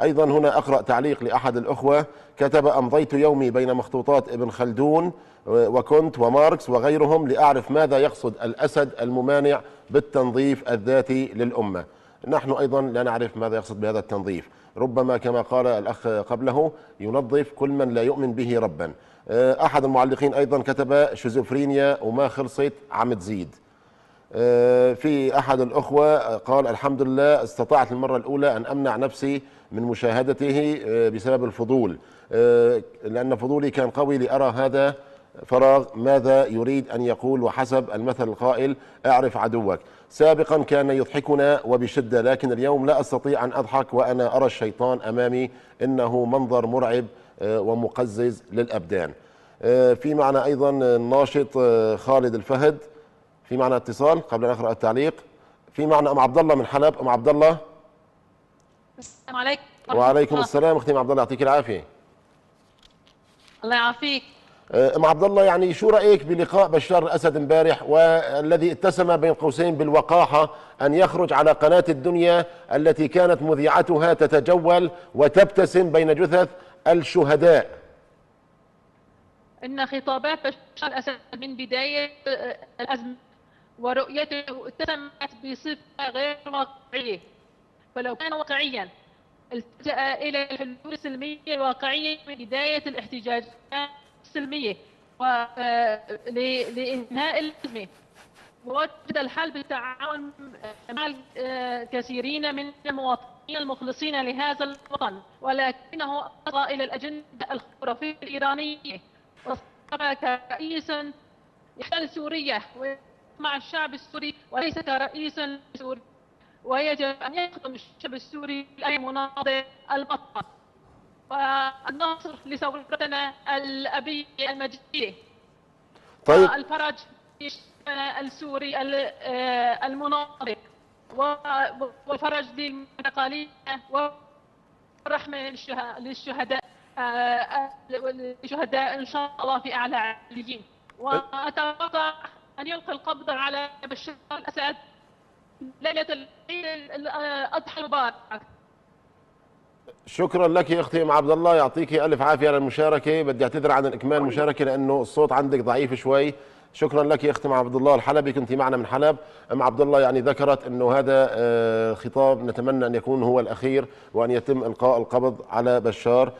أيضا هنا أقرأ تعليق لأحد الأخوة كتب: أمضيت يومي بين مخطوطات ابن خلدون وكونت وماركس وغيرهم لأعرف ماذا يقصد الأسد الممانع بالتنظيف الذاتي للأمة. نحن أيضا لا نعرف ماذا يقصد بهذا التنظيف، ربما كما قال الأخ قبله ينظف كل من لا يؤمن به ربا. أحد المعلقين أيضا كتب: شيزوفرينيا وما خلصت عم تزيد. في أحد الأخوة قال: الحمد لله استطعت المرة الأولى أن أمنع نفسي من مشاهدته بسبب الفضول، لأن فضولي كان قوي لأرى هذا فراغ ماذا يريد أن يقول، وحسب المثل القائل: أعرف عدوك. سابقا كان يضحكنا وبشدة، لكن اليوم لا أستطيع أن أضحك وأنا أرى الشيطان أمامي، إنه منظر مرعب ومقزز للأبدان. في معنا أيضا الناشط خالد الفهد. في معنا اتصال قبل أن أقرأ التعليق. في معنا أم عبد الله من حلب. أم عبد الله. السلام عليكم. وعليكم السلام أختي أم عبد الله، يعطيك العافية. الله يعافيك. أم عبد الله، يعني شو رأيك بلقاء بشار الأسد امبارح، والذي اتسم بين قوسين بالوقاحة أن يخرج على قناة الدنيا التي كانت مذيعتها تتجول وتبتسم بين جثث الشهداء؟ إن خطابات بشار الأسد من بداية الأزمة ورؤيته اتسمت بصفة غير واقعية، فلو كان واقعيا التجأ إلى الحلول السلمية الواقعية من بداية الاحتجاجات السلمية لإنهاء الأزمة، ووجد الحل بالتعاون مع كثيرين من المواطنين المخلصين لهذا الوطن، ولكنه أصغى إلى الأجندة الخرافية الإيرانية وصار كرئيسا يحتل سوريا مع الشعب السوري وليس كرئيس سوري، ويجب أن يخدم الشعب السوري أي مناضل البطل والنصر لثورتنا الأبية المجيدة. طيب. والفرج السوري المناضل والفرج للمعتقلين والرحمة للشهداء إن شاء الله في أعلى عليين. وأتوقع أن يلقي القبض على بشار الأسد ليلة الأضحى المبارك. شكرا لك يا اختي ام عبد الله، يعطيك الف عافيه على المشاركه. بدي اعتذر عن اكمال المشاركه لانه الصوت عندك ضعيف شوي. شكرا لك يا اختي ام عبد الله الحلبي، كنت معنا من حلب. ام عبد الله يعني ذكرت انه هذا خطاب نتمنى ان يكون هو الاخير وان يتم القاء القبض على بشار.